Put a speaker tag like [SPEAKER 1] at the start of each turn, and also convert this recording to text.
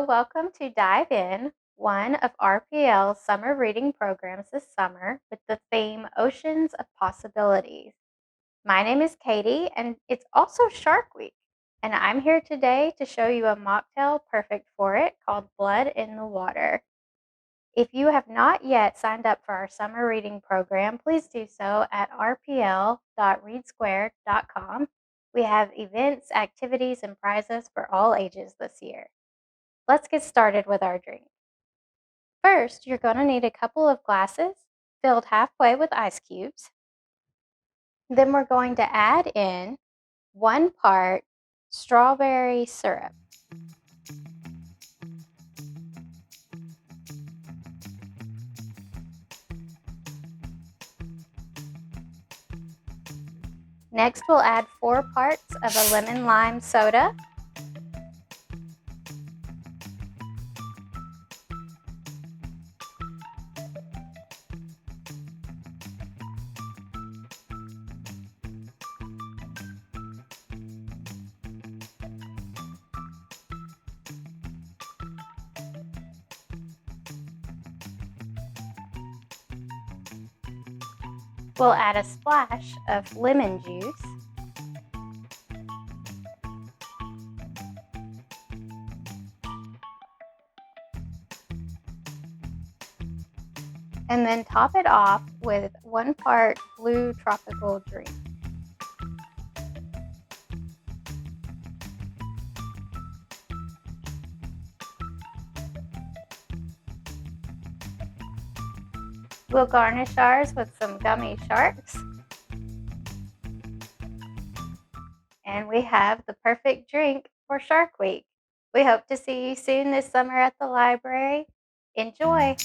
[SPEAKER 1] welcome to Dive In, one of RPL's summer reading programs this summer with the theme Oceans of Possibilities. My name is Katy, and it's also Shark Week, and I'm here today to show you a mocktail perfect for it called Blood in the Water. If you have not yet signed up for our summer reading program, please do so at rpl.readsquared.com. We have events, activities, and prizes for all ages this year. Let's get started with our drink. First, you're going to need a couple of glasses filled halfway with ice cubes. Then we're going to add in 1 part strawberry syrup. Next, we'll add 4 parts of a lemon lime soda. We'll add a splash of lemon juice. And then top it off with 1 part blue tropical drink. We'll garnish ours with some gummy sharks. And we have the perfect drink for Shark Week. We hope to see you soon this summer at the library. Enjoy!